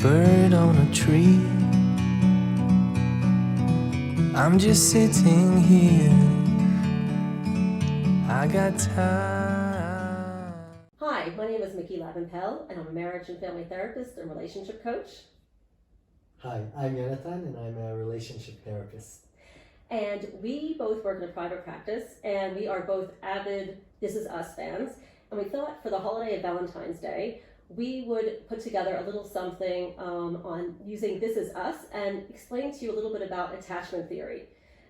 bird on a tree. I'm just sitting here. I got time. Hi, my name is Lavin-Pell, and I'm a marriage and family therapist and relationship coach. Hi, I'm Jonathan, and I'm a relationship therapist. And we both work in a private practice, and we are both avid This Is Us fans. And we thought for the holiday of Valentine's Day, we would put together a little something on using This Is Us and explain to you a little bit about attachment theory.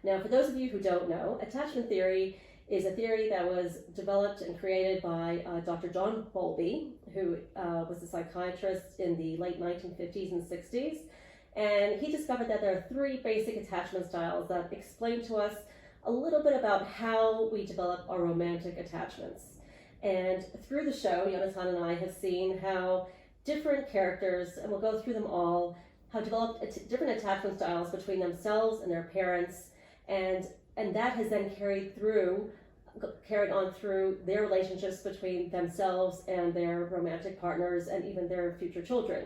Now, for those of you who don't know, attachment theory is a theory that was developed and created by Dr. John Bowlby, who was a psychiatrist in the late 1950s and 60s. And he discovered that there are three basic attachment styles that explain to us a little bit about how we develop our romantic attachments. And through the show, Jonathan and I have seen how different characters, and we'll go through them all, have developed different attachment styles between themselves and their parents, and that has then carried on through their relationships between themselves and their romantic partners and even their future children.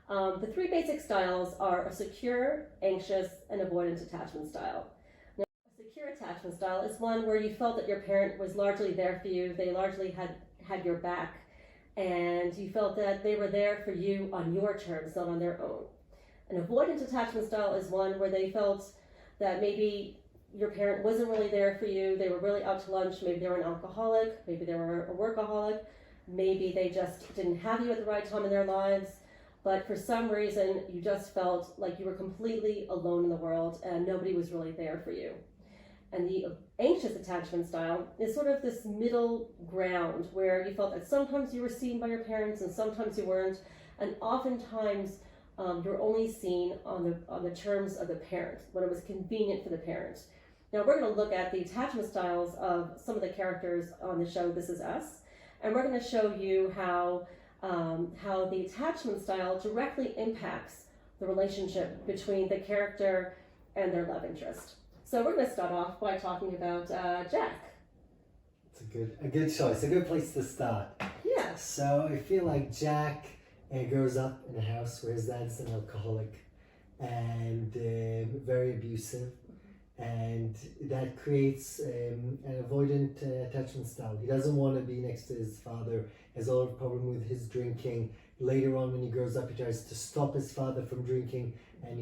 The three basic styles are a secure, anxious, and avoidant attachment style. Now, a secure attachment style is one where you felt that your parent was largely there for you, they largely had your back, and you felt that they were there for you on your terms, not on their own. An avoidant attachment style is one where they felt that maybe your parent wasn't really there for you, they were really out to lunch, maybe they were an alcoholic, maybe they were a workaholic, maybe they just didn't have you at the right time in their lives, but for some reason you just felt like you were completely alone in the world and nobody was really there for you. And the anxious attachment style is sort of this middle ground where you felt that sometimes you were seen by your parents and sometimes you weren't, and oftentimes you're only seen on the terms of the parent, when it was convenient for the parent. Now we're going to look at the attachment styles of some of the characters on the show This Is Us, and we're going to show you how the attachment style directly impacts the relationship between the character and their love interest. So we're going to start off by talking about Jack. It's a good choice, a good place to start. Yeah. So I feel like Jack grows up in a house where his dad's an alcoholic and very abusive, and that creates an avoidant attachment style. He doesn't want to be next to his father, has a lot of problem with his drinking. Later on when he grows up, he tries to stop his father from drinking, and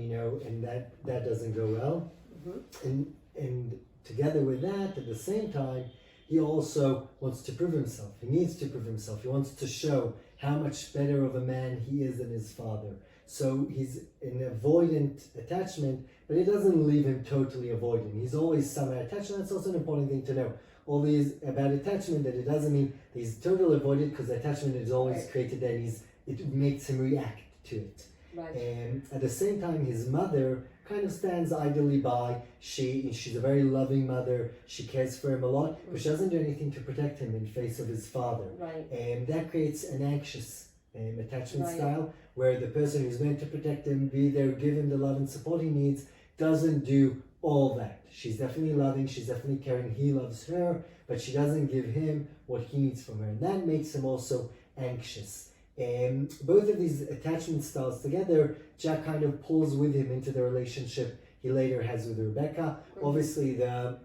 that doesn't go well. Mm-hmm. And together with that, at the same time, he also wants to prove himself. He needs to prove himself. He wants to show how much better of a man he is than his father. So he's an avoidant attachment, but it doesn't leave him totally avoidant. He's always somehow attached, and that's also an important thing to know. All these about attachment, that it doesn't mean that he's totally avoidant, because attachment is always created and it makes him react to it. Right. And at the same time, his mother kind of stands idly by. She's a very loving mother. She cares for him a lot, but she doesn't do anything to protect him in face of his father. Right. And that creates an anxious attachment style, where the person who's meant to protect him, be there, give him the love and support he needs, doesn't do all that. She's definitely loving, she's definitely caring, he loves her, but she doesn't give him what he needs from her, and that makes him also anxious. And both of these attachment styles together, Jack kind of pulls with him into the relationship he later has with Rebecca. Mm-hmm. Obviously the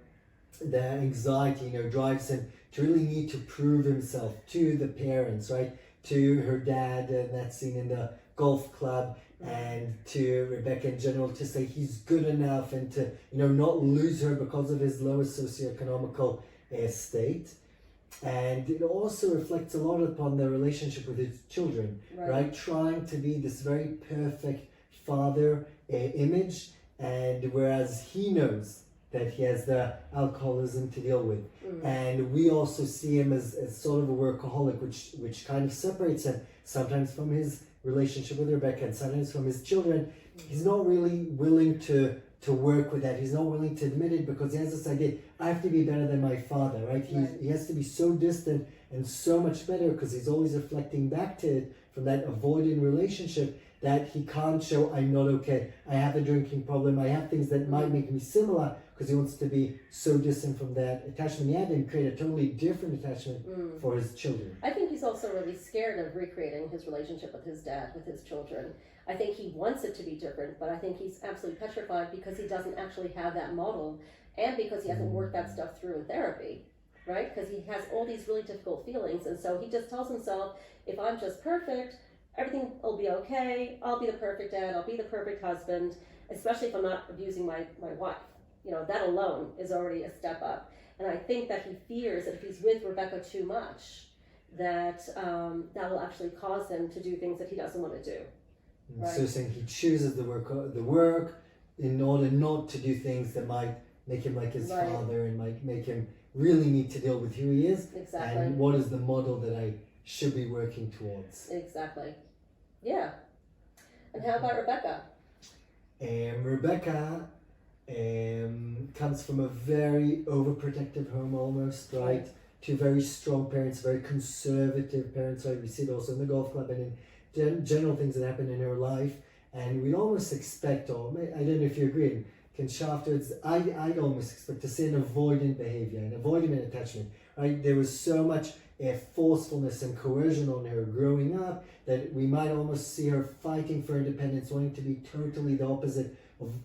anxiety, drives him to really need to prove himself to the parents, right? To her dad, and that scene in the golf club, and to Rebecca in general, to say he's good enough, and to not lose her because of his lower socioeconomical state. And it also reflects a lot upon the relationship with his children, right? Trying to be this very perfect father image, and whereas he knows that he has the alcoholism to deal with. And we also see him as sort of a workaholic, which kind of separates him sometimes from his relationship with Rebecca and sometimes from his children. He's not really willing to work with that. He's not willing to admit it, because he has this idea, I have to be better than my father, right? He has to be so distant and so much better, because he's always reflecting back to it from that avoidant relationship, that he can't show I'm not okay. I have a drinking problem. I have things that might make me similar because he wants to be so distant from that attachment he had and create a totally different attachment for his children. I think he's also really scared of recreating his relationship with his dad, with his children. I think he wants it to be different, but I think he's absolutely petrified because he doesn't actually have that model and because he hasn't worked that stuff through in therapy, right? Because he has all these really difficult feelings, and so he just tells himself, if I'm just perfect, everything will be okay, I'll be the perfect dad, I'll be the perfect husband, especially if I'm not abusing my wife. You know, that alone is already a step up. And I think that he fears that if he's with Rebecca too much, that that will actually cause him to do things that he doesn't want to do. Right? So saying he chooses the work in order not to do things that might make him like his father and might make him really need to deal with who he is. Exactly. And what is the model that I should be working towards. Exactly. Yeah. And how about Rebecca? Rebecca comes from a very overprotective home almost, right? Two very strong parents, very conservative parents, right? We see it also in the golf club and in general things that happen in her life. And we'd almost expect, or I don't know if you agree, I'd almost expect to see an avoidant behavior, an avoidant attachment, right? There was so much forcefulness and coercion on her growing up that we might almost see her fighting for independence, wanting to be totally the opposite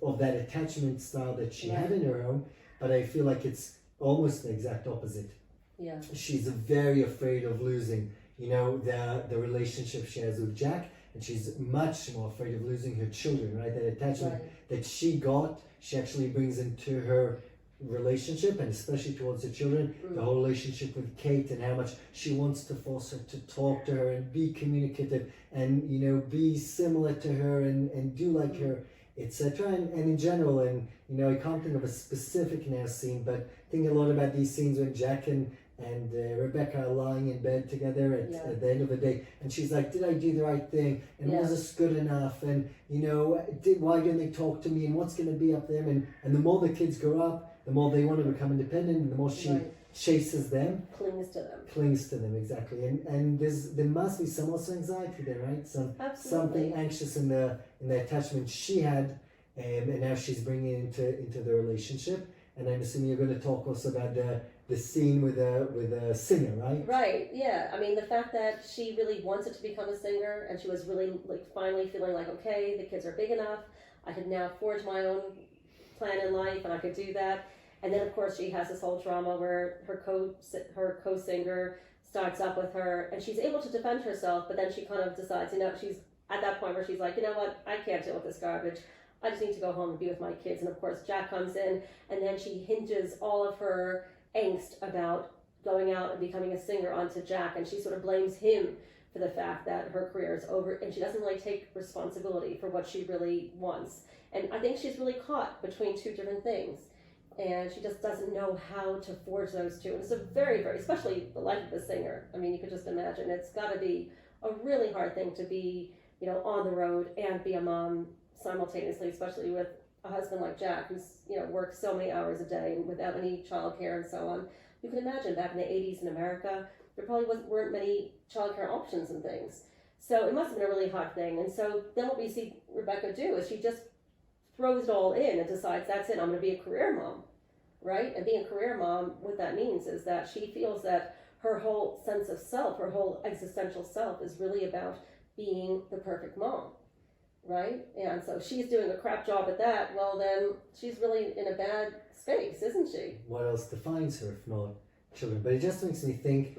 of that attachment style that she had in her home. But I feel like it's almost the exact opposite. Yeah. She's very afraid of losing, the relationship she has with Jack, and she's much more afraid of losing her children, right? That attachment that she got, she actually brings into her relationship, and especially towards her children, the whole relationship with Kate and how much she wants to force her to talk to her and be communicative and be similar to her and do like her, etc. And in general, and I can't think of a specific now scene, but think a lot about these scenes when Jack and Rebecca are lying in bed together at the end of the day, and she's like, did I do the right thing, and was this good enough, and why didn't they talk to me, and what's going to be up there, and the more the kids grow up, the more they want to become independent, and the more she chases them, clings to them, exactly. And there must be some also anxiety there, right? Something anxious in the attachment she had, and now she's bringing it into the relationship. And I'm assuming you're going to talk also about the scene with a singer, right? Right. Yeah. I mean, the fact that she really wanted to become a singer, and she was really finally feeling like, okay, the kids are big enough, I could now forge my own plan in life, and I could do that. And then, of course, she has this whole drama where her co-singer starts up with her, and she's able to defend herself, but then she kind of decides, she's at that point where she's like, you know what, I can't deal with this garbage. I just need to go home and be with my kids. And, of course, Jack comes in, and then she hinges all of her angst about going out and becoming a singer onto Jack, and she sort of blames him for the fact that her career is over, and she doesn't really take responsibility for what she really wants. And I think she's really caught between two different things. And she just doesn't know how to forge those two. And it's a very, very, especially the life of a singer. I mean, you could just imagine it's got to be a really hard thing to be, on the road and be a mom simultaneously, especially with a husband like Jack, who's, works so many hours a day and without any childcare and so on. You can imagine back in the 80s in America, there probably weren't many childcare options and things. So it must have been a really hard thing. And so then what we see Rebecca do is she just throws it all in and decides, that's it, I'm going to be a career mom, right? And being a career mom, what that means is that she feels that her whole sense of self, her whole existential self is really about being the perfect mom, right? And so she's doing a crap job at that, well then she's really in a bad space, isn't she? What else defines her if not children? But it just makes me think,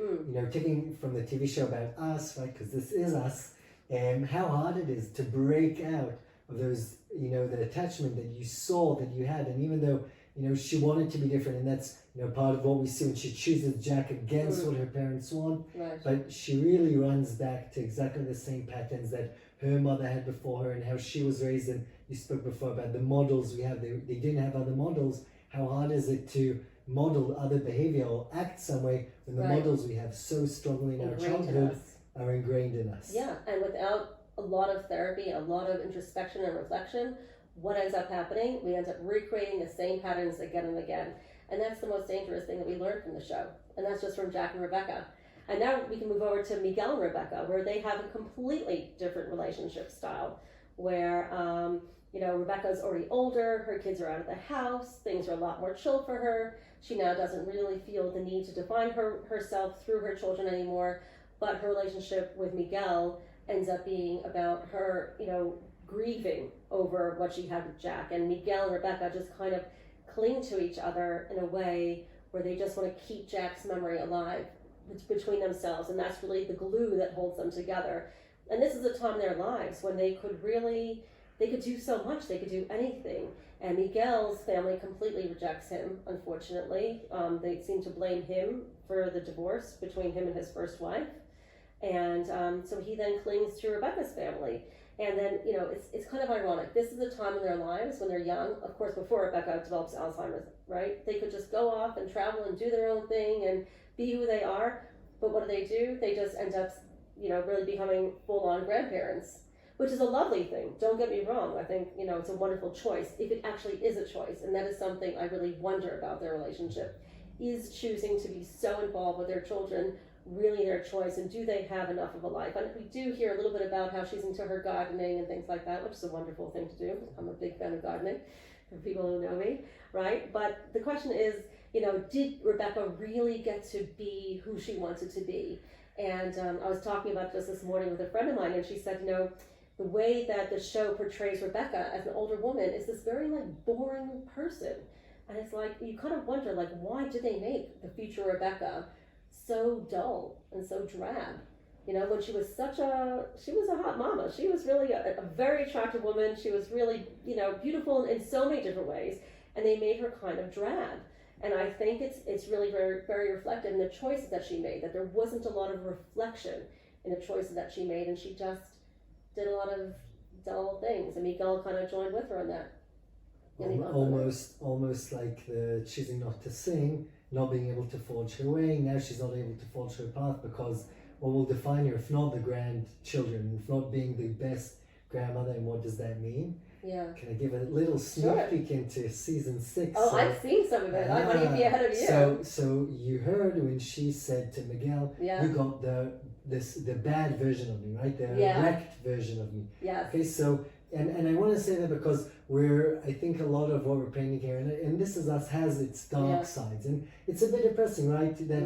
taking from the TV show about Us, right, because this is us, and how hard it is to break out of those, the attachment that you saw, that you had. And even though, she wanted to be different, and that's, part of what we see when she chooses Jack against what her parents want. Right. But she really runs back to exactly the same patterns that her mother had before her and how she was raised. And you spoke before about the models we have. They didn't have other models. How hard is it to model other behavior or act some way when the models we have so strongly in our childhood are ingrained in us? Yeah, and without a lot of therapy, a lot of introspection and reflection, what ends up happening? We end up recreating the same patterns again and again. And that's the most dangerous thing that we learned from the show. And that's just from Jack and Rebecca. And now we can move over to Miguel and Rebecca, where they have a completely different relationship style, where Rebecca's already older, her kids are out of the house, things are a lot more chill for her. She now doesn't really feel the need to define herself through her children anymore, but her relationship with Miguel ends up being about her, grieving over what she had with Jack. And Miguel and Rebecca just kind of cling to each other in a way where they just want to keep Jack's memory alive between themselves, and that's really the glue that holds them together. And this is a time in their lives when they could do so much, they could do anything. And Miguel's family completely rejects him, unfortunately. They seem to blame him for the divorce between him and his first wife. And so he then clings to Rebecca's family. And then, it's kind of ironic. This is a time in their lives when they're young, of course, before Rebecca develops Alzheimer's, right? They could just go off and travel and do their own thing and be who they are. But what do? They just end up, really becoming full-on grandparents, which is a lovely thing. Don't get me wrong. I think, it's a wonderful choice, if it actually is a choice. And that is something I really wonder about their relationship. Is choosing to be so involved with their children really their choice, and do they have enough of a life? And we do hear a little bit about how she's into her gardening and things like that, which is a wonderful thing to do. I'm a big fan of gardening, for people who know me, right? But the question is, did Rebecca really get to be who she wanted to be? And I was talking about this morning with a friend of mine, and she said, the way that the show portrays Rebecca as an older woman is this very boring person. And it's you kind of wonder, why did they make the future Rebecca so dull and so drab? When she was she was a hot mama. She was really a very attractive woman. She was really, beautiful in so many different ways, and they made her kind of drab. And I think it's really very, very reflective in the choices that she made, that there wasn't a lot of reflection in the choices that she made, and she just did a lot of dull things, and Miguel kind of joined with her on that. Almost like the choosing not to sing, not being able to forge her way. Now she's not able to forge her path, because what will define her, if not the grandchildren, if not being the best grandmother? And what does that mean? Yeah. Can I give a little sneak peek into season 6? Oh, I've seen some of it. I might even be ahead of you. So you heard when she said to Miguel, you got the bad version of me, right? The wrecked version of me. Yes. Okay, so and I want to say that because I think a lot of what we're painting here, and This Is Us has its dark sides, and it's a bit depressing, right? That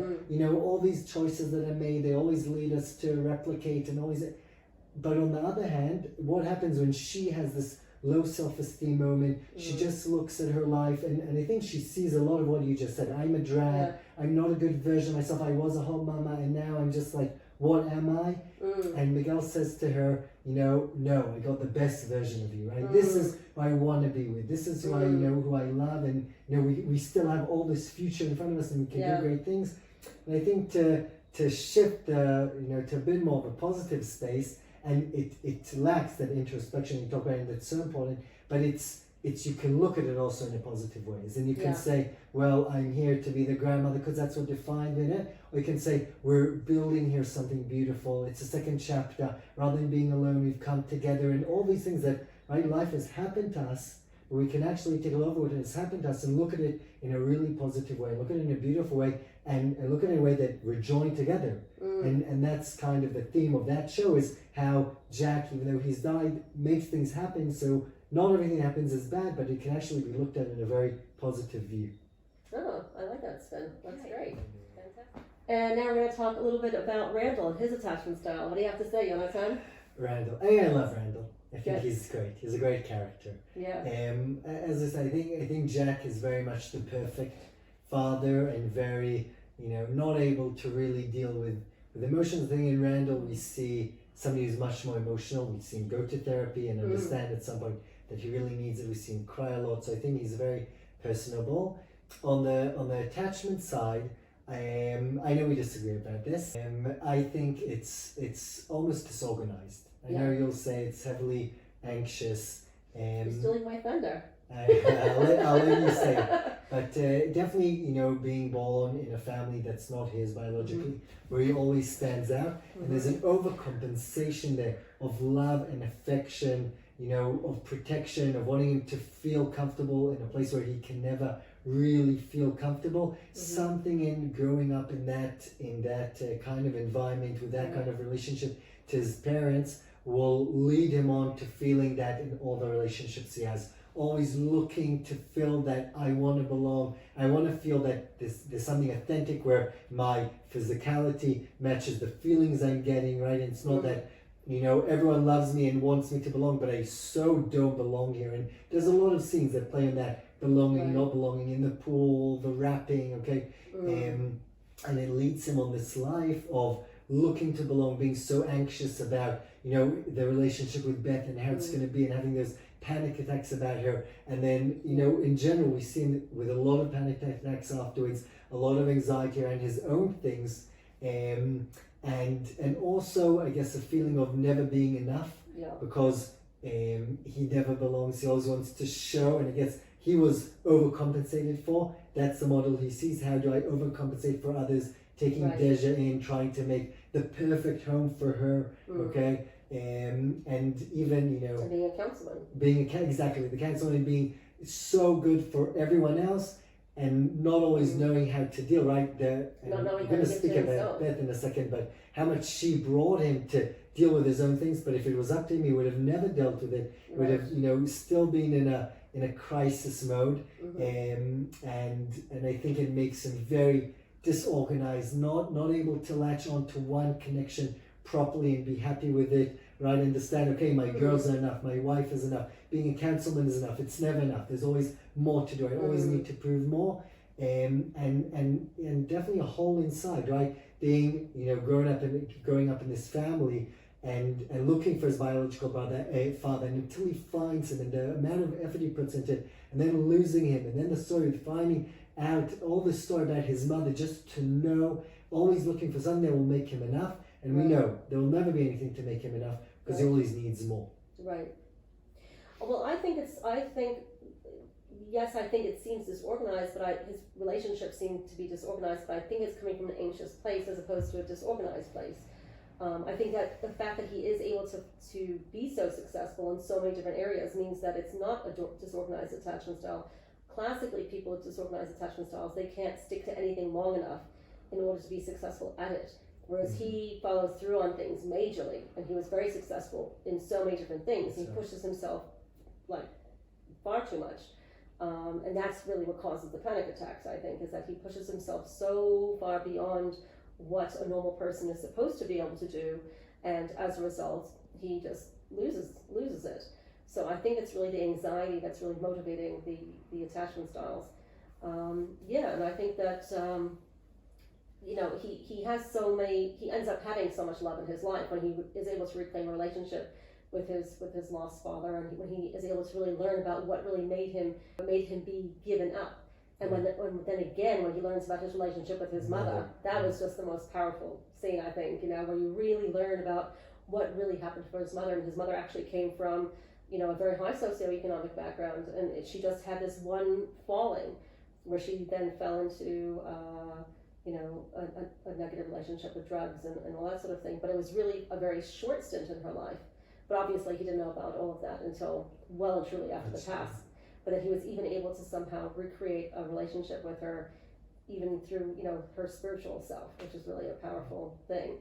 all these choices that are made, they always lead us to replicate and always. But on the other hand, what happens when she has this low self-esteem moment? She just looks at her life, and I think she sees a lot of what you just said. I'm a drag. I'm not a good version of myself. I was a hot mama, and now I'm just what am I? And Miguel says to her, no, I got the best version of you, right? This is who I want to be with. This is who I who I love, and we still have all this future in front of us, and we can do great things. And I think to shift to a bit more of a positive space, and it lacks that introspection you talk about, and that's so important. But it's you can look at it also in a positive ways, and you can say, well, I'm here to be the grandmother because that's what defined it. Or you can say, we're building here something beautiful. It's a second chapter. Rather than being alone, we've come together, and all these things that life has happened to us. But we can actually take a look at what has happened to us and look at it in a really positive way. Look at it in a beautiful way, and look at it in a way that we're joined together. And that's kind of the theme of that show, is how Jack, even though he's died, makes things happen. So not everything that happens is bad, but it can actually be looked at in a very positive view. Oh, I like that spin. That's great. Fantastic. And now we're going to talk a little bit about Randall and his attachment style. What do you have to say, Jonathan? Randall. I love Randall. I think he's great. He's a great character. Yeah. As I said, I think Jack is very much the perfect father, and very, not able to really deal with emotions. I think in Randall we see somebody who's much more emotional. We see him go to therapy and understand at some point that he really needs it. We see him cry a lot. So I think he's very personable. On the attachment side, I know we disagree about this. I think it's almost disorganized. I know you'll say it's heavily anxious. You're stealing my thunder. I'll let you say it. But definitely, being born in a family that's not his biologically, where he always stands out, and there's an overcompensation there of love and affection, of protection, of wanting him to feel comfortable in a place where he can never really feel comfortable. Something in growing up in that kind of environment with that kind of relationship to his parents will lead him on to feeling that in all the relationships he has, always looking to feel that I want to belong. I want to feel that there's something authentic where my physicality matches the feelings I'm getting, right? And it's not that, you know, everyone loves me and wants me to belong, but I so don't belong here. And there's a lot of scenes that play on that belonging, not belonging, in the pool, the rapping, okay? And it leads him on this life of looking to belong, being so anxious about, you know, the relationship with Beth and how it's going to be, and having those panic attacks about her. And then, you know, in general, we see him with a lot of panic attacks afterwards, a lot of anxiety around his own things, and also, I guess, a feeling of never being enough, because he never belongs. He always wants to show, and I guess he was overcompensated for. That's the model he sees. How do I overcompensate for others? Taking Deja in, trying to make the perfect home for her, okay? And even, you know, and being a councilman. Exactly, the councilman being so good for everyone else, and not always knowing how to deal, right? Not knowing I'm going how to to speak give to about himself. Beth in a second, but how much she brought him to deal with his own things. But if it was up to him, he would have never dealt with it. He would have, you know, still been in a crisis mode, and I think it makes him very disorganized, not able to latch onto one connection properly and be happy with it, right? Understand, okay, my girls are enough, my wife is enough, being a councilman is enough. It's never enough. There's always more to do. I always need to prove more, and definitely a hole inside, right? Being, you know, growing up in this family, and looking for his biological father, and until he finds him, and the amount of effort he puts into it, and then losing him, and then the story of finding out all the story about his mother, just to know, always looking for something that will make him enough. And we know there will never be anything to make him enough, because he always needs more. Right. Well, I think it seems disorganized, but his relationships seem to be disorganized, but I think it's coming from an anxious place as opposed to a disorganized place. I think that the fact that he is able to be so successful in so many different areas means that it's not a disorganized attachment style. Classically, people with disorganized attachment styles, they can't stick to anything long enough in order to be successful at it. Whereas he follows through on things majorly, and he was very successful in so many different things. He pushes himself like far too much. And that's really what causes the panic attacks, I think, is that he pushes himself so far beyond what a normal person is supposed to be able to do, and as a result, he just loses it. So I think it's really the anxiety that's really motivating the attachment styles. And I think that you know, he ends up having so much love in his life when he is able to reclaim a relationship with his lost father, and when he is able to really learn about what really made him be given up. And when he learns about his relationship with his mother, that was just the most powerful scene, I think, you know, where you really learn about what really happened for his mother. And his mother actually came from, you know, a very high socioeconomic background, and she just had this one falling where she then fell into you know, a negative relationship with drugs and all that sort of thing. But it was really a very short stint in her life. But obviously he didn't know about all of that until well and truly after the past. But that he was even able to somehow recreate a relationship with her, even through, you know, her spiritual self, which is really a powerful thing.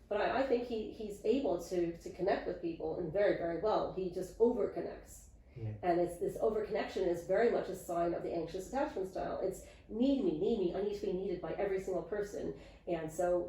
But I think he's able to connect with people, and very, very well. He just over-connects. Yeah. And this over-connection is very much a sign of the anxious attachment style. It's need me, I need to be needed by every single person. And so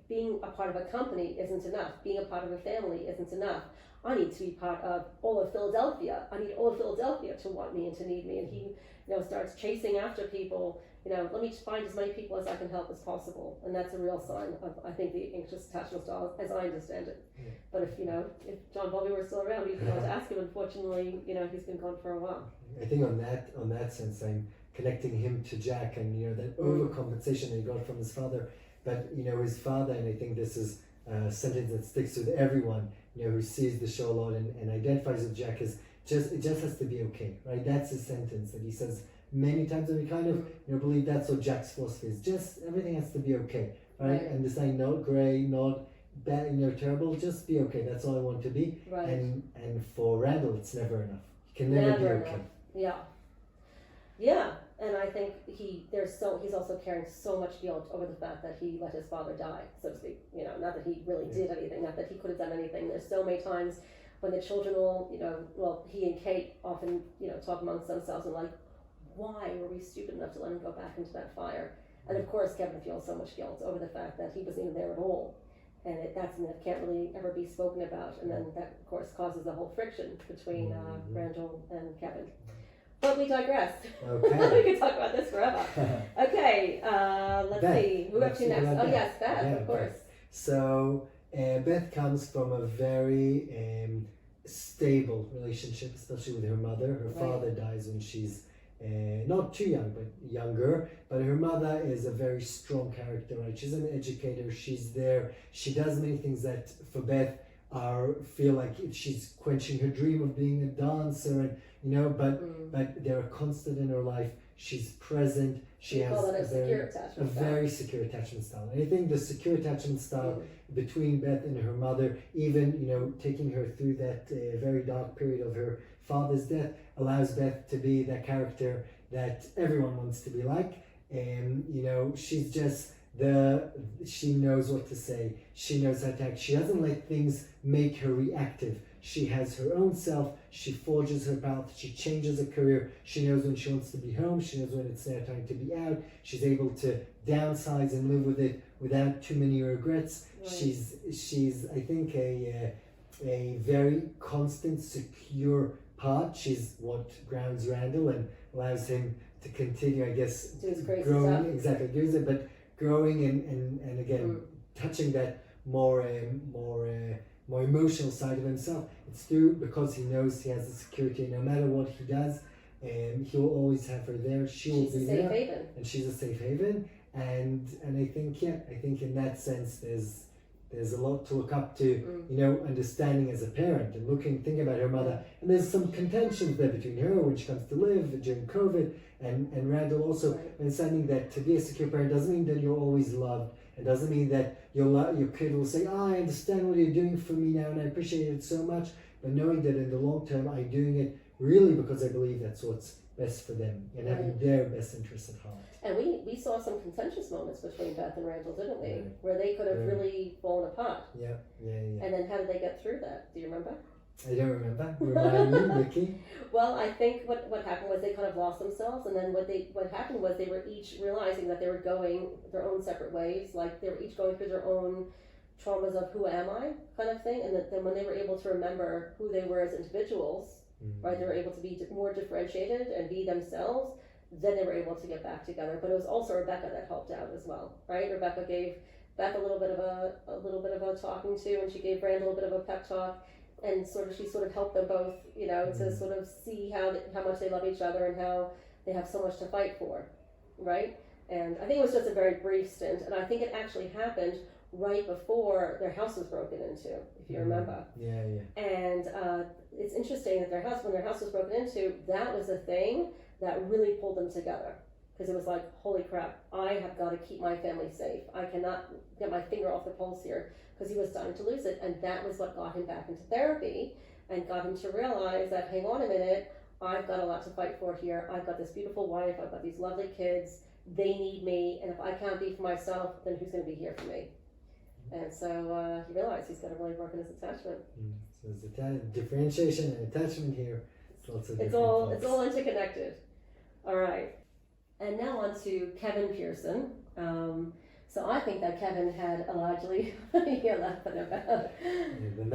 being a part of a company isn't enough. Being a part of a family isn't enough. I need to be part of all of Philadelphia. I need all of Philadelphia to want me and to need me. And he, you know, starts chasing after people. You know, let me find as many people as I can help as possible. And that's a real sign of, I think, the anxious attachment style, as I understand it. Yeah. But if John Bobby were still around, we'd be able to ask him. Unfortunately, you know, he's been gone for a while. I think on that sense, I'm connecting him to Jack, and, you know, that overcompensation that he got from his father. But, you know, his father, and I think this is a sentence that sticks with everyone, you know, who sees the show a lot and identifies with Jack, is it just has to be okay, right? That's his sentence that he says many times, and we kind of, you know, believe that's what Jack's philosophy is. Just everything has to be okay, right? And this ain't not gray, not bad, you know, terrible. Just be okay. That's all I want to be. Right. And for Randall, it's never enough. You can never be okay. Yeah. Yeah, and I think he's also carrying so much guilt over the fact that he let his father die, so to speak. You know, not that he really did anything, not that he could have done anything. There's so many times when the children will, he and Kate often, talk amongst themselves and like, why were we stupid enough to let him go back into that fire? And of course, Kevin feels so much guilt over the fact that he wasn't even there at all. And that's something that can't really ever be spoken about. And then that, of course, causes the whole friction between Randall and Kevin. But we digress. Okay. We could talk about this forever. Okay, let's Beth. see. Who up to next? Oh, yes, Beth, Yeah, of course. Beth. So, Beth comes from a very stable relationship, especially with her mother. Her father dies when she's not too young, but younger. But her mother is a very strong character, right? She's an educator. She's there. She does many things that for Beth feel like she's quenching her dream of being a dancer, and but they're a constant in her life. She's present. She has a very secure attachment style. And I think the secure attachment style between Beth and her mother, even taking her through that very dark period of her father's death, allows Beth to be that character that everyone wants to be like. And she's just she knows what to say. She knows how to act. She doesn't let things make her reactive. She has her own self. She forges her path. She changes her career. She knows when she wants to be home. She knows when it's their time to be out. She's able to downsize and live with it without too many regrets. Right. She's I think a very constant, secure part. She's what grounds Randall and allows him to continue, I guess, growing. Exactly, doing it, but growing and again touching that more emotional side of himself. It's through because he knows he has the security. No matter what he does, he will always have her there. She will be there, and she's a safe haven. And I think in that sense there's a lot to look up to, understanding as a parent and thinking about her mother. And there's some contentions there between her when she comes to live during COVID and Randall also understanding that to be a secure parent doesn't mean that you're always loved. It doesn't mean that your kid will say, I understand what you're doing for me now and I appreciate it so much, but knowing that in the long term I'm doing it really because I believe that's what's best for them and having their best interests at heart. And we saw some contentious moments between Beth and Randall, didn't we? Where they could have really fallen apart. Yeah. And then how did they get through that? Do you remember? I don't remember. Remind me, Vicky. Well, I think what happened was they kind of lost themselves, and then what happened was they were each realizing that they were going their own separate ways, like they were each going through their own traumas of who am I kind of thing, and then when they were able to remember who they were as individuals, right, they were able to be more differentiated and be themselves. Then they were able to get back together. But it was also Rebecca that helped out as well, right? Rebecca gave Beth a little bit of a talking to, and she gave Randall a bit of a pep talk, and she sort of helped them both, to sort of see how much they love each other and how they have so much to fight for, right? And I think it was just a very brief stint, and I think it actually happened right before their house was broken into, if you remember. Yeah. And it's interesting that when their house was broken into, that was the thing that really pulled them together, because it was like, holy crap, I have got to keep my family safe. I cannot get my finger off the pulse here, because he was starting to lose it. And that was what got him back into therapy and got him to realize that, hang on a minute, I've got a lot to fight for here. I've got this beautiful wife. I've got these lovely kids. They need me. And if I can't be for myself, then who's going to be here for me? And so he realized he's got to really work on his attachment. So there's differentiation and attachment here. It's all interconnected. All right. And now on to Kevin Pearson. So I think that Kevin had a largely, you're laughing about. The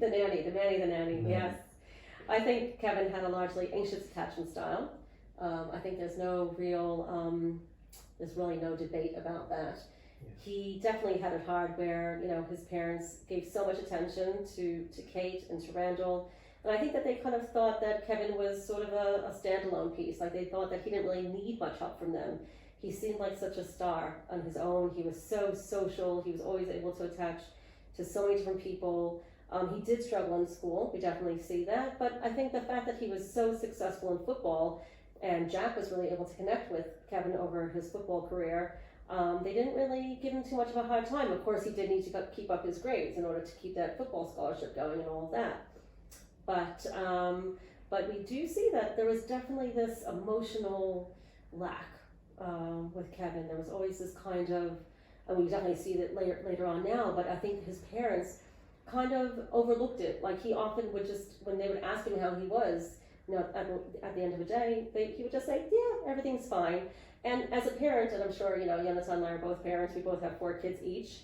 nanny, yes. I think Kevin had a largely anxious attachment style. I think there's really no debate about that. Yeah. He definitely had it hard where, his parents gave so much attention to Kate and to Randall. And I think that they kind of thought that Kevin was sort of a standalone piece. Like they thought that he didn't really need much help from them. He seemed like such a star on his own. He was so social. He was always able to attach to so many different people. He did struggle in school. We definitely see that. But I think the fact that he was so successful in football, and Jack was really able to connect with Kevin over his football career, they didn't really give him too much of a hard time. Of course, he did need to keep up his grades in order to keep that football scholarship going and all of that. But but we do see that there was definitely this emotional lack with Kevin. There was always this kind of, and we definitely see that later on now, but I think his parents kind of overlooked it. Like he often would just, when they would ask him how he was, at the end of the day, he would just say, yeah, everything's fine. And as a parent, and I'm sure, Jonathan and I are both parents, we both have 4 kids each.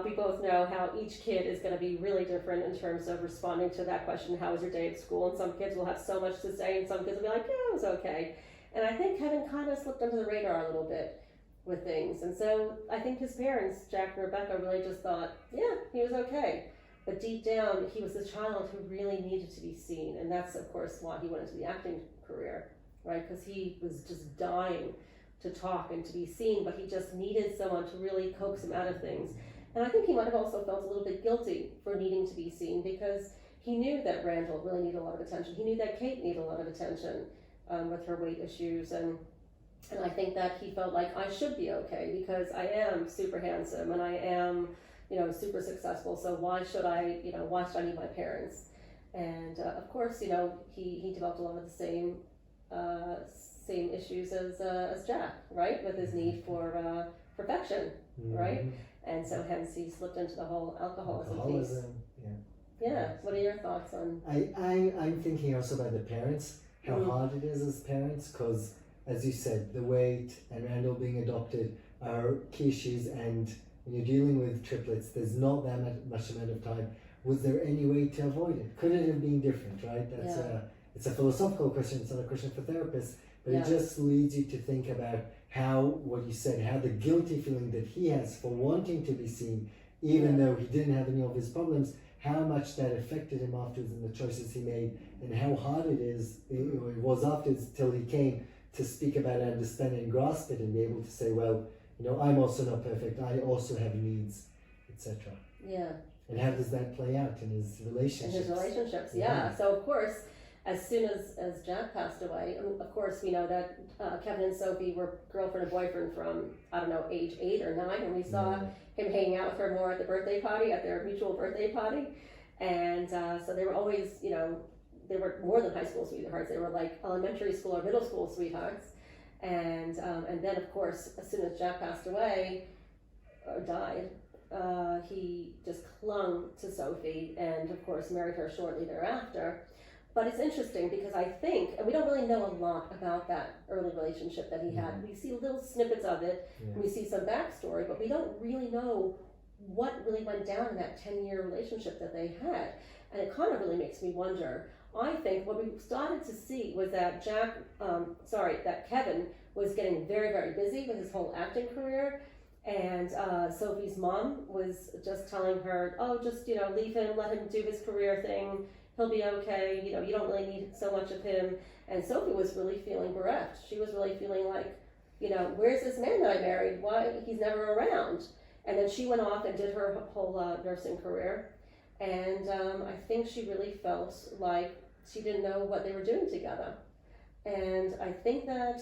We both know how each kid is going to be really different in terms of responding to that question, how was your day at school? And some kids will have so much to say, and some kids will be like, yeah, it was okay. And I think Kevin kind of slipped under the radar a little bit with things. And so I think his parents, Jack and Rebecca, really just thought, yeah, he was okay. But deep down, he was the child who really needed to be seen. And that's, of course, why he went into the acting career, right? Because he was just dying to talk and to be seen, but he just needed someone to really coax him out of things. And I think he might have also felt a little bit guilty for needing to be seen, because he knew that Randall really needed a lot of attention. He knew that Kate needed a lot of attention with her weight issues. And I think that he felt like I should be okay because I am super handsome and I am, super successful. So why should I need my parents? And of course, he developed a lot of the same issues as Jack, right? With his need for perfection, right? And so hence he slipped into the whole alcoholism piece. Yeah. What are your thoughts on? I'm thinking also about the parents, how hard it is as parents, because as you said, the weight and Randall being adopted are key issues, and when you're dealing with triplets, there's not that much amount of time. Was there any way to avoid it? Could it have been different, right? It's a philosophical question, it's not a question for therapists, but it just leads you to think about how, what you said, how the guilty feeling that he has for wanting to be seen, even though he didn't have any of his problems, how much that affected him afterwards in the choices he made, and how hard it was afterwards till he came to speak about it, understand it, and grasp it, and be able to say, well, I'm also not perfect, I also have needs, etc. Yeah. And how does that play out in his relationships? Yeah. So of course, as soon as Jack passed away, of course we know that Kevin and Sophie were girlfriend and boyfriend from, age 8 or 9, and we saw him hanging out with her more at the birthday party, at their mutual birthday party. And so they were always, they were more than high school sweethearts, they were like elementary school or middle school sweethearts. And then of course, as soon as Jack passed away, or died, he just clung to Sophie and of course married her shortly thereafter. But it's interesting because I think, and we don't really know a lot about that early relationship that he had. We see little snippets of it, and we see some backstory, but we don't really know what really went down in that 10-year relationship that they had. And it kind of really makes me wonder. I think what we started to see was that that Kevin was getting very, very busy with his whole acting career. And Sophie's mom was just telling her, just, leave him, let him do his career thing. He'll be okay, you don't really need so much of him. And Sophie was really feeling bereft. She was really feeling like, where's this man that I married? Why, he's never around. And then she went off and did her whole nursing career. And I think she really felt like she didn't know what they were doing together. And I think that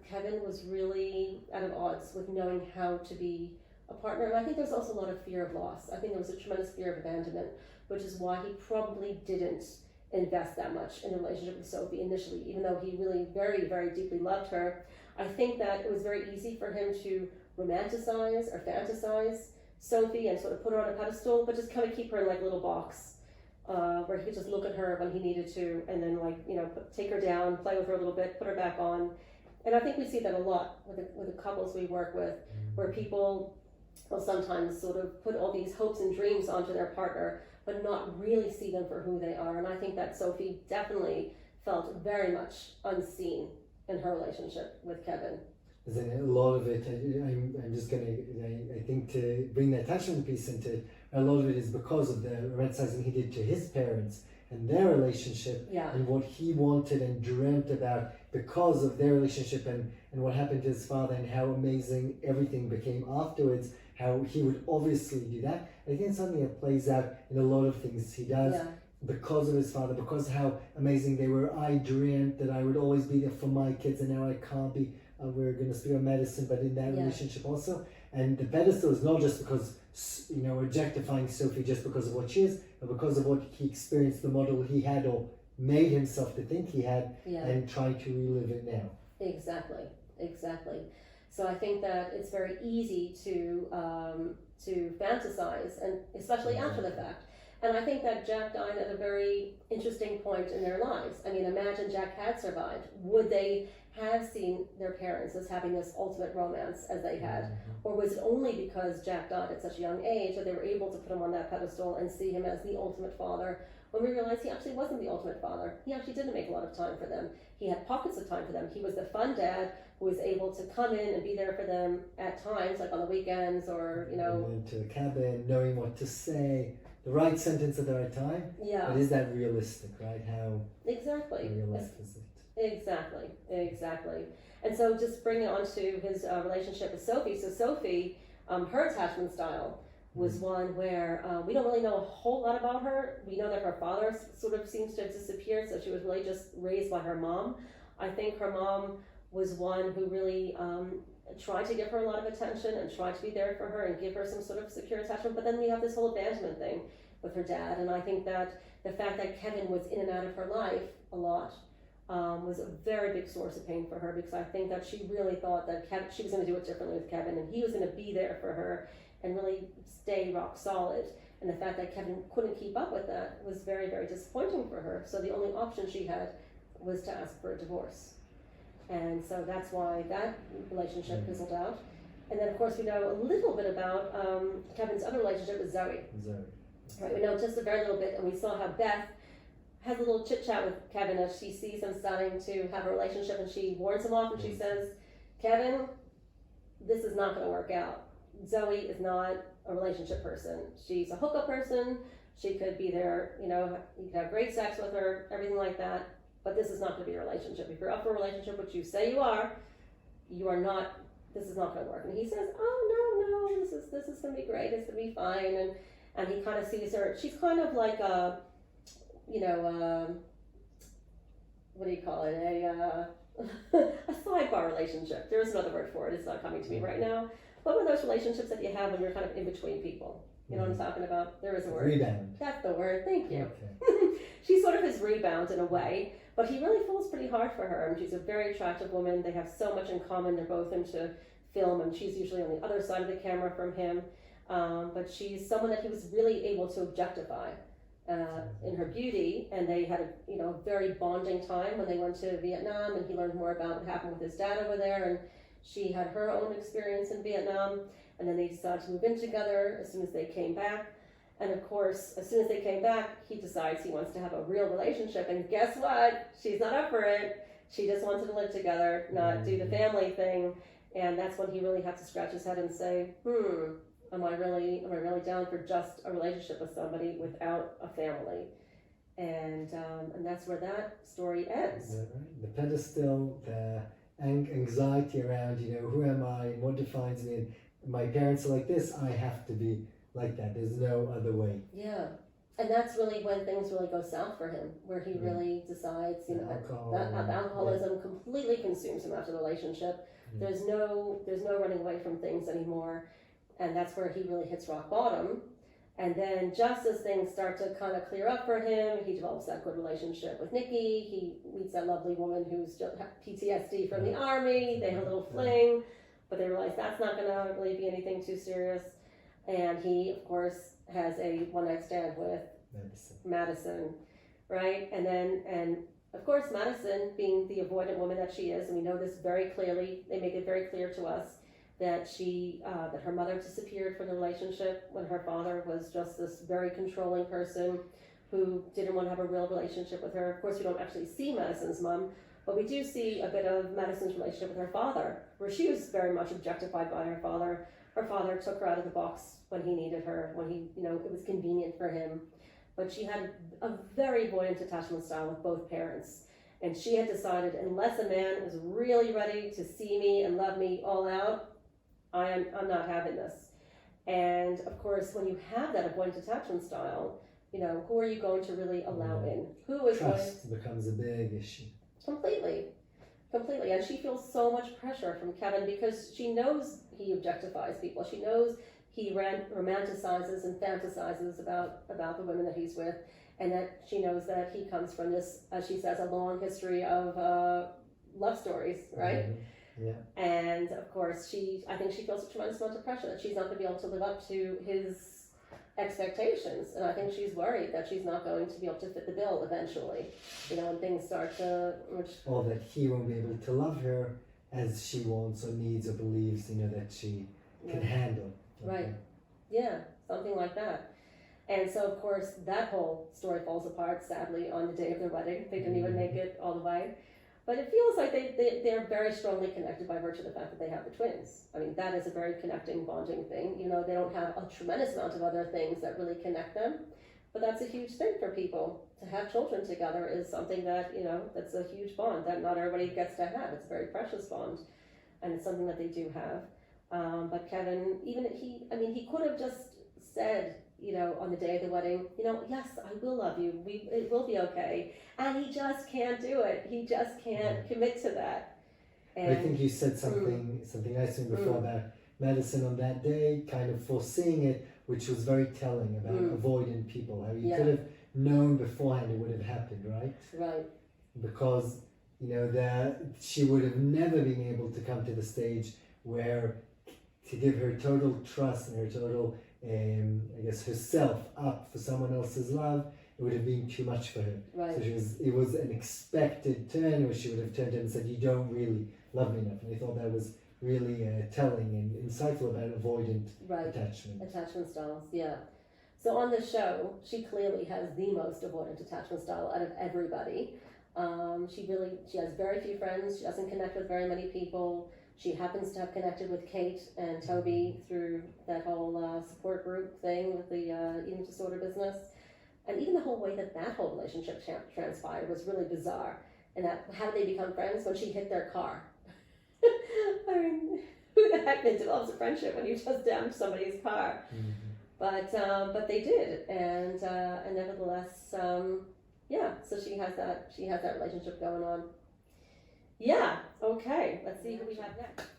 Kevin was really at odds with knowing how to be a partner. And I think there's also a lot of fear of loss. I think there was a tremendous fear of abandonment, which is why he probably didn't invest that much in a relationship with Sophie initially, even though he really very, very deeply loved her. I think that it was very easy for him to romanticize or fantasize Sophie and sort of put her on a pedestal, but just kind of keep her in like a little box where he could just look at her when he needed to, and then take her down, play with her a little bit, put her back on. And I think we see that a lot with the couples we work with, where people will sometimes sort of put all these hopes and dreams onto their partner, but not really see them for who they are. And I think that Sophie definitely felt very much unseen in her relationship with Kevin. A lot of it, I'm just going to, I think to bring the attachment piece into, a lot of it is because of the romanticizing he did to his parents and their relationship, and what he wanted and dreamt about because of their relationship, and what happened to his father, and how amazing everything became afterwards, how he would obviously do that. I think it's something that plays out in a lot of things he does because of his father, because how amazing they were. I dreamt that I would always be there for my kids, and now I can't be. We're going to speak on Madison, but in that relationship also. And the pedestal is not just because, objectifying Sophie just because of what she is, but because of what he experienced, the model he had, or made himself to think he had, Yeah. and trying to relive it now. Exactly. So I think that it's very easy to fantasize, and especially after the fact. And I think that Jack died at a very interesting point in their lives. I mean, imagine Jack had survived. Would they have seen their parents as having this ultimate romance as they had? Or was it only because Jack died at such a young age that they were able to put him on that pedestal and see him as the ultimate father, when we realized he actually wasn't the ultimate father? He actually didn't make a lot of time for them. He had pockets of time for them. He was the fun dad who was able to come in and be there for them at times, like on the weekends, or, you know. Going into the cabin, knowing what to say, the right sentence at the right time. Yeah. But is that realistic, right? How Exactly. realistic is it? Exactly. And so just bringing it on to his relationship with Sophie. So Sophie, her attachment style was one where we don't really know a whole lot about her. We know that her father sort of seems to have disappeared, so she was really just raised by her mom. I think her mom was one who really tried to give her a lot of attention and tried to be there for her and give her some sort of secure attachment. But then we have this whole abandonment thing with her dad, and I think that the fact that Kevin was in and out of her life a lot was a very big source of pain for her, because I think that she really thought that she was going to do it differently with Kevin, and he was going to be there for her and really stay rock solid. And the fact that Kevin couldn't keep up with that was very, very disappointing for her. So the only option she had was to ask for a divorce. And so that's why that relationship fizzled out. And then, of course, we know a little bit about Kevin's other relationship with Zoe. Right, we know just a very little bit, and we saw how Beth has a little chit chat with Kevin as she sees him starting to have a relationship, and she warns him off, and she says, Kevin, this is not going to work out. Zoe is not a relationship person. She's a hookup person. She could be there, you know, you could have great sex with her, everything like that, but this is not going to be a relationship. If you're up for a relationship, which you say you are not, this is not going to work. And he says, oh, no, this is going to be great. It's going to be fine. And he kind of sees her, she's kind of like a, you know, what do you call it? A sidebar relationship. There is another word for it. It's not coming to me right now. What are those relationships that you have when you're kind of in between people? You know what I'm talking about? There is a word. Rebound. That's the word. Thank you. Okay. She's sort of his rebound in a way, but he really falls pretty hard for her. And she's a very attractive woman. They have so much in common. They're both into film, and she's usually on the other side of the camera from him. But she's someone that he was really able to objectify in her beauty, and they had a very bonding time when they went to Vietnam, and he learned more about what happened with his dad over there, and she had her own experience in Vietnam, and then they decided to move in together as soon as they came back. And of course, as soon as they came back, he decides he wants to have a real relationship, and guess what? She's not up for it. She just wanted to live together, not do the family thing, and that's when he really had to scratch his head and say, Am I really down for just a relationship with somebody without a family? And that's where that story ends. Right. The pedestal, the anxiety around, who am I and what defines me? And my parents are like this, I have to be like that. There's no other way. Yeah. And that's really when things really go south for him, where he really decides, that alcoholism completely consumes him after the relationship. There's no running away from things anymore. And that's where he really hits rock bottom. And then just as things start to kind of clear up for him, he develops that good relationship with Nikki. He meets that lovely woman who's just PTSD from the army. They have a little fling, but they realize that's not going to really be anything too serious. And he, of course, has a one-night stand with Madison, right? And of course, Madison, being the avoidant woman that she is, and we know this very clearly, they make it very clear to us, that that her mother disappeared from the relationship when her father was just this very controlling person who didn't want to have a real relationship with her. Of course, we don't actually see Madison's mom, but we do see a bit of Madison's relationship with her father, where she was very much objectified by her father. Her father took her out of the box when he needed her, when he, it was convenient for him. But she had a very avoidant attachment style with both parents. And she had decided, unless a man is really ready to see me and love me all out, I'm not having this. And of course, when you have that avoidant attachment style, who are you going to really allow in? Who is Trust becomes a big issue. Completely. And she feels so much pressure from Kevin because she knows he objectifies people. She knows he romanticizes and fantasizes about the women that he's with. and that she knows that he comes from this, as she says, a long history of love stories, right? Yeah. And of course, I think she feels a tremendous amount of pressure that she's not going to be able to live up to his expectations, and I think she's worried that she's not going to be able to fit the bill eventually, when things start to, or that he won't be able to love her as she wants or needs or believes, that she can handle. Right. Yeah, something like that. And so, of course, that whole story falls apart, sadly, on the day of their wedding. They didn't even make it all the way. But it feels like they're very strongly connected by virtue of the fact that they have the twins. I mean, that is a very connecting, bonding thing. They don't have a tremendous amount of other things that really connect them. But that's a huge thing for people. To have children together is something that, that's a huge bond that not everybody gets to have. It's a very precious bond. And it's something that they do have. But Kevin, he could have just said, on the day of the wedding, yes, I will love you. It will be okay. And he just can't do it. He just can't commit to that. And I think you said something nice to me before about Madison on that day, kind of foreseeing it, which was very telling about avoidant people. How you could have known beforehand it would have happened, right? Right. Because, that she would have never been able to come to the stage where to give her total trust and her total herself up for someone else's love, it would have been too much for her. Right. So it was an expected turn where she would have turned to him and said, "You don't really love me enough." And I thought that was really telling and insightful about avoidant attachment. Attachment styles, yeah. So on the show, she clearly has the most avoidant attachment style out of everybody. She has very few friends. She doesn't connect with very many people. She happens to have connected with Kate and Toby through that whole support group thing with the eating disorder business. And even the whole way that whole relationship transpired was really bizarre. And how did they become friends? When she hit their car. I mean, who the heck develops a friendship when you just damaged somebody's car? But they did, and nevertheless, so she has that relationship going on. Yeah, okay, let's see who we have next.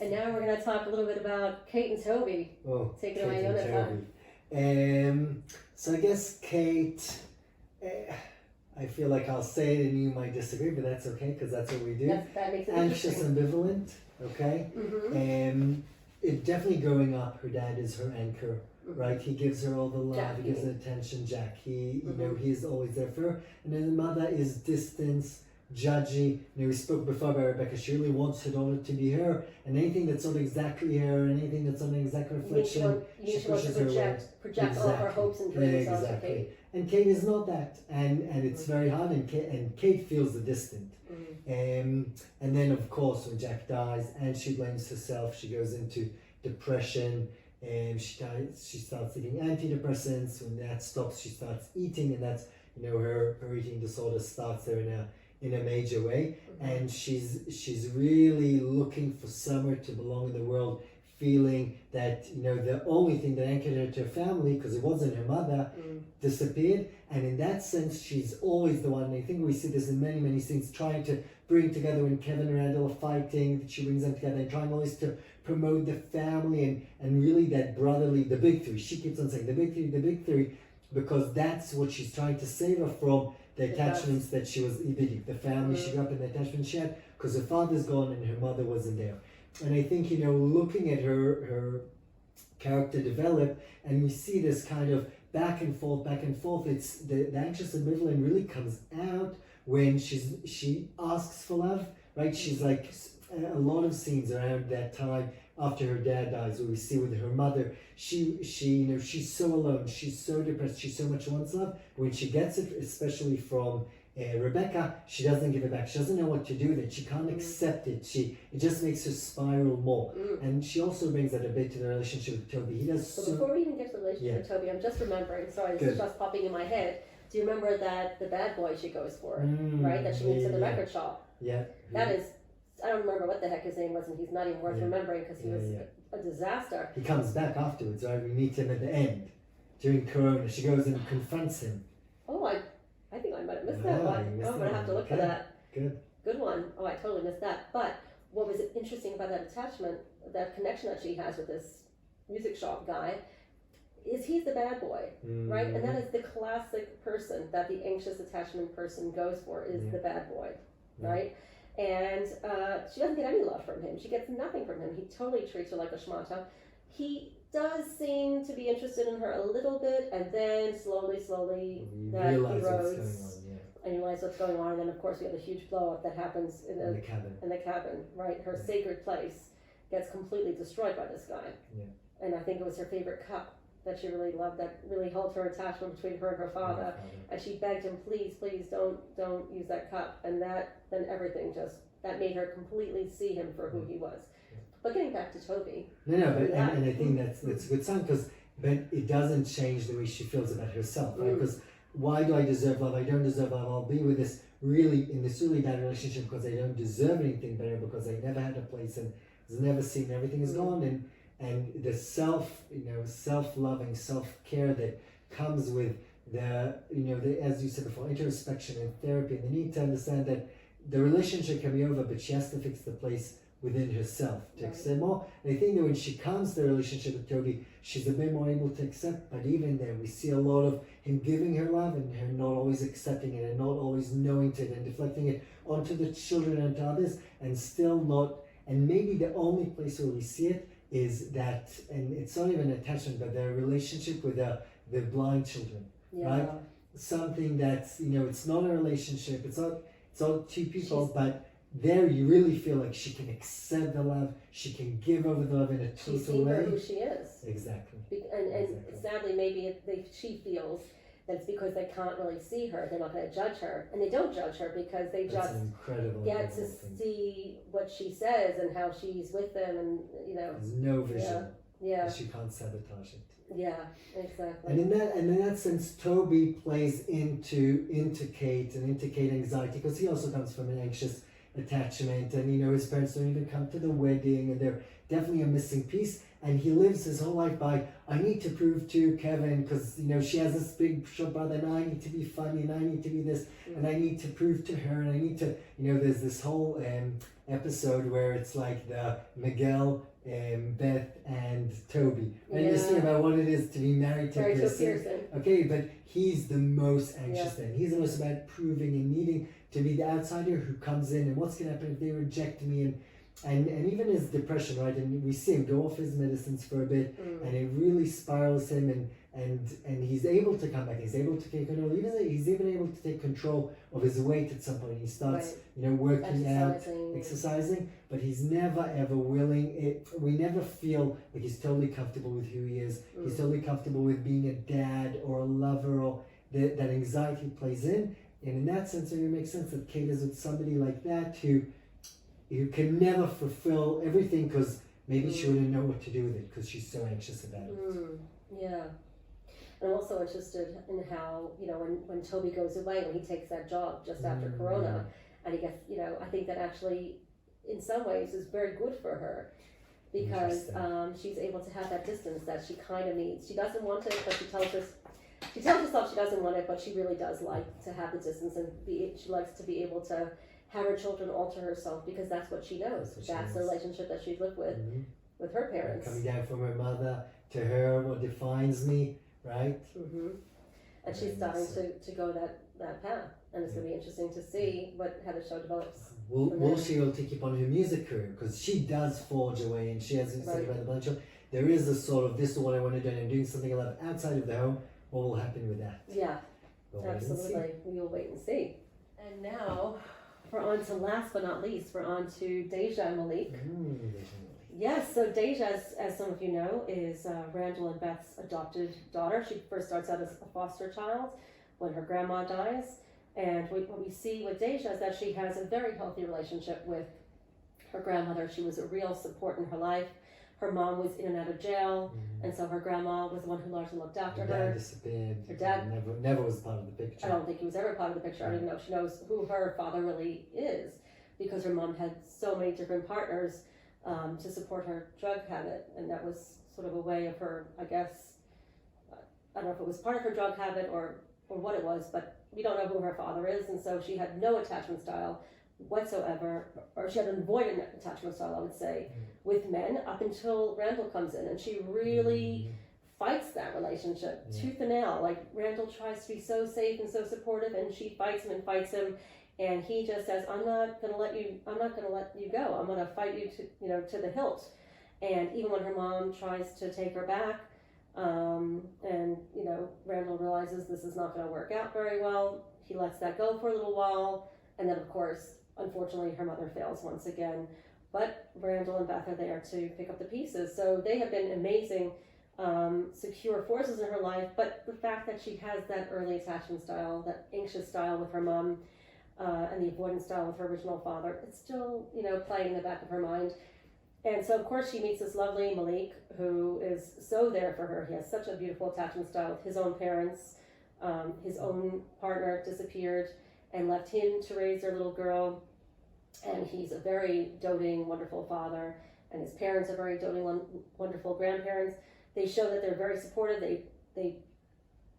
And now we're going to talk a little bit about Kate and Toby. Oh, take it away, Jonathan. So I guess Kate, I feel like I'll say it and you might disagree, but that's okay because that's what we do. That makes it anxious, ambivalent, okay? It definitely growing up, her dad is her anchor, right? He gives her all the love, Jack, he gives her attention, Jack. He is always there for her. And then the mother is distance, judgy. We spoke before about Rebecca. She really wants her daughter to be her, and anything that's not exactly her, and anything that's not an exact reflection, she pushes her away. Project all of her hopes and dreams onto Kate. And Kate is not that, and it's very hard. And Kate feels the distant. And then of course when Jack dies, and she blames herself, she goes into depression. She starts taking antidepressants. When that stops, she starts eating, and that's her eating disorder starts there in a major way, and she's really looking for somewhere to belong in the world, feeling that the only thing that anchored her to her family, because it wasn't her mother, disappeared. And in that sense, she's always the one, and I think we see this in many scenes, trying to bring together when Kevin and Randall are fighting, she brings them together and trying always to promote the family and really that brotherly, the big three. She keeps on saying the big three, because that's what she's trying to save her from, the attachments that she was eating, the family she grew up in, the attachment she had, because her father's gone and her mother wasn't there. And I think, looking at her character develop, and we see this kind of back and forth, it's the anxious ambivalent really comes out when she asks for love, right? She's like, a lot of scenes around that time after her dad dies, where we see with her mother, she's so alone, she's so depressed, she so much wants love. When she gets it, especially from Rebecca, she doesn't give it back. She doesn't know what to do with it. She can't accept it. It just makes her spiral more. And she also brings that a bit to the relationship with Toby. He does. So before we even get to the relationship with Toby, I'm just remembering. Sorry, this is just popping in my head. Do you remember that the bad boy she goes for, right? That she meets in the record shop. Yeah. That is. I don't remember what the heck his name was, and he's not even worth remembering because he was a disaster. He comes back afterwards, right? We meet him at the end during Corona. She goes and confronts him. Oh, I think I might have missed that one. I'm going to have to look for that. Good one. Oh, I totally missed that. But what was interesting about that attachment, that connection that she has with this music shop guy, is he's the bad boy, right? And that is the classic person that the anxious attachment person goes for, is the bad boy, right? And she doesn't get any love from him. She gets nothing from him. He totally treats her like a schmata. He does seem to be interested in her a little bit, and then slowly that erodes. And you realize what's going on, and then of course we have a huge blow up that happens in the cabin, right? Her sacred place gets completely destroyed by this guy. And I think it was her favorite cup that she really loved, that really held her attachment between her and her father. And she begged him, please don't use that cup. And then everything that made her completely see him for who he was. But getting back to Toby. And I think that's a good sign, because it doesn't change the way she feels about herself, right? Because why do I deserve love? I don't deserve love. I'll be with this really bad relationship because I don't deserve anything better, because I never had a place and was never seen. Everything is gone, and the self-loving, self-care that comes with the as you said before, introspection and therapy, and the need to understand that the relationship can be over, but she has to fix the place within herself to accept more. And I think that when she comes to the relationship with Toby, she's a bit more able to accept, but even there we see a lot of him giving her love and her not always accepting it and not always knowing it and deflecting it onto the children and to others, and still not, and maybe the only place where we see it is that, and it's not even attachment, but their relationship with the blind children, right? Something that's, it's not a relationship, it's not two people, but there you really feel like she can accept the love, she can give over the love in a total way. She's seen her who she is. Exactly. And sadly, maybe she feels that it's because they can't really see her, they're not going to judge her. And they don't judge her because they just get to see what she says and how she's with them, and there's no vision. She can't sabotage it. Yeah, exactly. And in that sense, Toby plays into Kate and into Kate anxiety, because he also comes from an anxious attachment, and his parents don't even come to the wedding, and they're definitely a missing piece, and he lives his whole life by, I need to prove to Kevin, because she has this big short brother, and I need to be funny, and I need to be this, and I need to prove to her, and I need to, there's this whole episode where it's like the Miguel, Beth and Toby, and you're saying about what it is to be married to a person. Okay, but he's the most anxious then. He's the most about proving and needing to be the outsider who comes in, and what's going to happen if they reject me, and even his depression, right? And we see him go off his medicines for a bit, and it really spirals him, and he's able to come back. He's able to take control. He's even able to take control of his weight at some point. He starts, working out, exercising, but he's never ever willing. We never feel like he's totally comfortable with who he is. He's totally comfortable with being a dad or a lover, or that anxiety plays in. And in that sense, it makes sense that Kate is with somebody like that who can never fulfill everything, because maybe she wouldn't know what to do with it because she's so anxious about it. Yeah. And I'm also interested in how, when Toby goes away, when he takes that job just after Corona, and he gets, I think that actually, in some ways, is very good for her, because she's able to have that distance that she kind of needs. She doesn't want it, but she tells herself she doesn't want it, but she really does like to have the distance, and she likes to be able to have her children all to herself, because that's what she knows. That's the relationship that she's lived with her parents. Coming down from her mother to her, what defines me, right? And she's starting to go that path, and it's going to be interesting to see how the show develops. Will she able to keep on her music career? Because she does forge away, and she has said about the bunch of. There is a sort of, this is what I want to do, and I'm doing something I love outside of the home. What will happen with that? Yeah, absolutely. We will wait and see. And now we're on to, last but not least, we're on to Deja and Malik. Yes, so Deja, as some of you know, is Randall and Beth's adopted daughter. She first starts out as a foster child when her grandma dies. And what we see with Deja is that she has a very healthy relationship with her grandmother. She was a real support in her life. Her mom was in and out of jail, and so her grandma was the one who largely looked after her. Dad disappeared. Her dad never was part of the picture. I don't think he was ever part of the picture. I don't even know if she knows who her father really is, because her mom had so many different partners to support her drug habit, and that was sort of a way of her, I guess, I don't know if it was part of her drug habit or what it was, but we don't know who her father is, and so she had no attachment style whatsoever, or she had an avoidant attachment style, I would say, with men, up until Randall comes in, and she really fights that relationship Yeah. tooth and nail. Like Randall tries to be so safe and so supportive, and she fights him and fights him, and he just says, I'm not gonna let you go. I'm gonna fight you to the hilt. And even when her mom tries to take her back, and Randall realizes this is not gonna work out very well, he lets that go for a little while, and then of course, unfortunately, her mother fails once again. But Randall and Beth are there to pick up the pieces. So they have been amazing, secure forces in her life. But the fact that she has that early attachment style, that anxious style with her mom, and the avoidance style with her original father, it's still, playing in the back of her mind. And so, of course, she meets this lovely Malik, who is so there for her. He has such a beautiful attachment style with his own parents. His own partner disappeared and left him to raise their little girl. And he's a very doting, wonderful father. And his parents are very doting, wonderful grandparents. They show that they're very supportive. They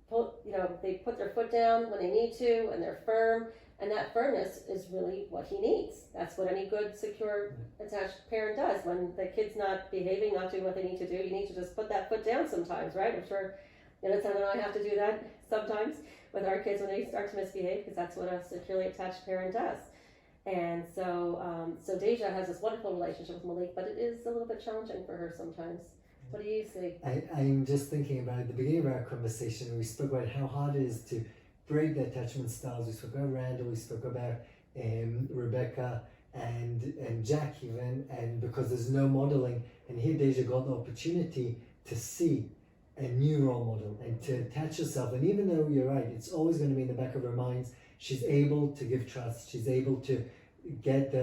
put their foot down when they need to, and they're firm. And that firmness is really what he needs. That's what any good, secure, attached parent does. When the kid's not behaving, not doing what they need to do, you need to just put that foot down sometimes, right? I'm sure Sam and I have to do that sometimes with our kids when they start to misbehave, because that's what a securely attached parent does. And so Deja has this wonderful relationship with Malik, but it is a little bit challenging for her sometimes. What do you see? I'm just thinking about at the beginning of our conversation, we spoke about how hard it is to break the attachment styles. We spoke about Randall, we spoke about Rebecca and Jack even, and because there's no modeling, and here Deja got the opportunity to see a new role model and to attach herself. And even though you're right, it's always going to be in the back of her minds, she's able to give trust, she's able to get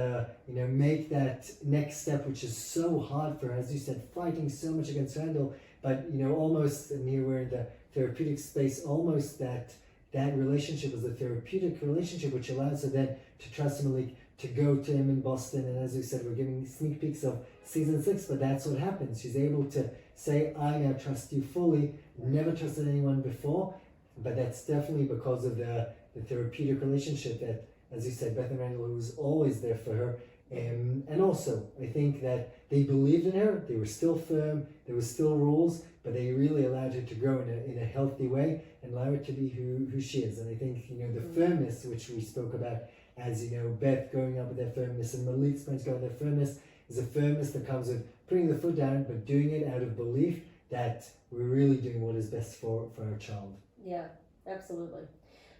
make that next step, which is so hard for her, as you said, fighting so much against Randall, but almost, and here we're in the therapeutic space, almost that relationship is a therapeutic relationship, which allows her then to trust Malik, to go to him in Boston. And as we said, we're giving sneak peeks of season 6, but that's what happens. She's able to say, I now trust you fully, never trusted anyone before, but that's definitely because of the therapeutic relationship that, as you said, Beth and Randall, who was always there for her. And also, I think that they believed in her, they were still firm, there were still rules, but they really allowed her to grow in a healthy way and allow her to be who she is. And I think, the firmness, which we spoke about, as Beth growing up with that firmness and Malik's parents growing with that firmness, is a firmness that comes with putting the foot down, but doing it out of belief that we're really doing what is best for our child. Yeah, absolutely.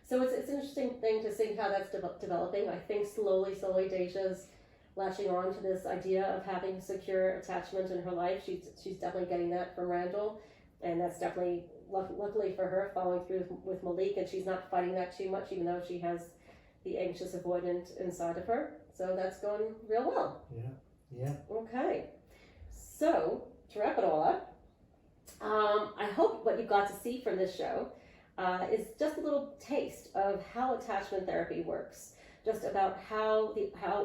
So it's an interesting thing to see how that's developing. I think slowly Deja's latching on to this idea of having secure attachment in her life. She's definitely getting that from Randall, and that's definitely, luckily for her, following through with Malik, and she's not fighting that too much, even though she has the anxious avoidant inside of her. So that's going real well. Yeah. Okay. So to wrap it all up, I hope what you got to see from this show is just a little taste of how attachment therapy works. Just about how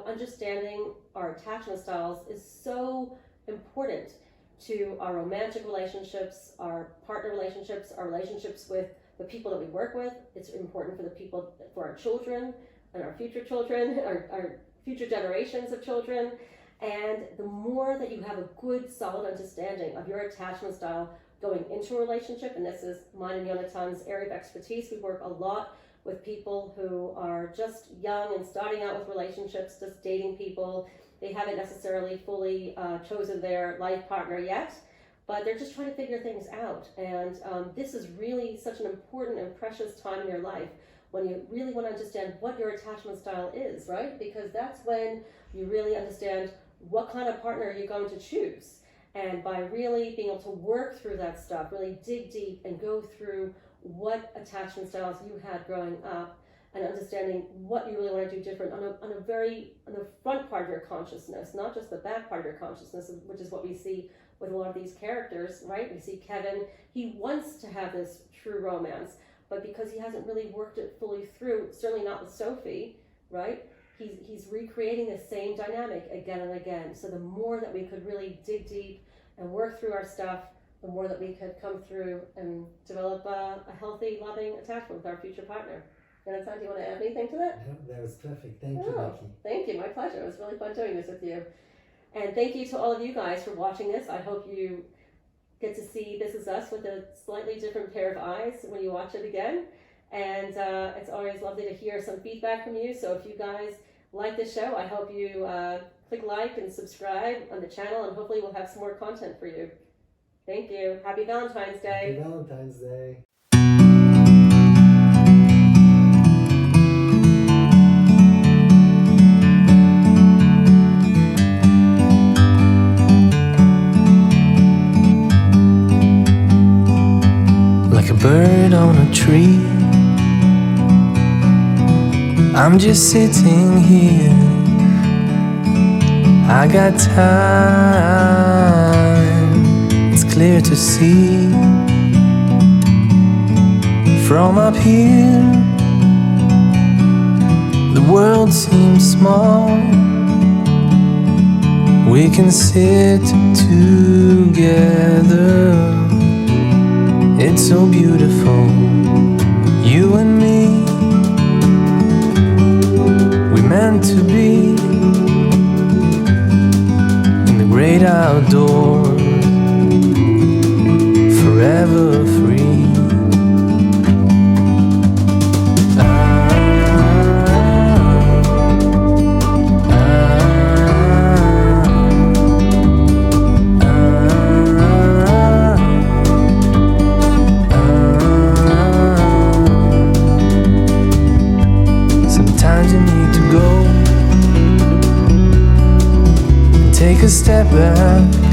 understanding our attachment styles is so important to our romantic relationships, our partner relationships, our relationships with the people that we work with. It's important for our children and our future children, our future generations of children. And the more that you have a good, solid understanding of your attachment style going into a relationship, and this is mine and Yonatan's area of expertise, we work a lot with people who are just young and starting out with relationships, just dating people. They haven't necessarily fully chosen their life partner yet, but they're just trying to figure things out. And this is really such an important and precious time in your life when you really want to understand what your attachment style is, right? Because that's when you really understand what kind of partner you're going to choose. And by really being able to work through that stuff, really dig deep and go through what attachment styles you had growing up, and understanding what you really want to do different on the front part of your consciousness, not just the back part of your consciousness, which is what we see with a lot of these characters, right? We see Kevin, he wants to have this true romance, but because he hasn't really worked it fully through, certainly not with Sophie, right? He's recreating the same dynamic again and again. So the more that we could really dig deep and work through our stuff, the more that we could come through and develop a healthy, loving attachment with our future partner. Jonathan, do you want to add anything to that? Yeah, that was perfect. Thank you, Becky. Thank you. My pleasure. It was really fun doing this with you. And thank you to all of you guys for watching this. I hope you get to see This Is Us with a slightly different pair of eyes when you watch it again. And it's always lovely to hear some feedback from you. So if you guys like the show, I hope you click like and subscribe on the channel, and hopefully we'll have some more content for you. Thank you. Happy Valentine's Day. Happy Valentine's Day. Like a bird on a tree, I'm just sitting here. I got time, it's clear to see. From up here, the world seems small. We can sit together, it's so beautiful. You and me, we meant to be in the great outdoors, forever free. Sometimes you need to go and take a step back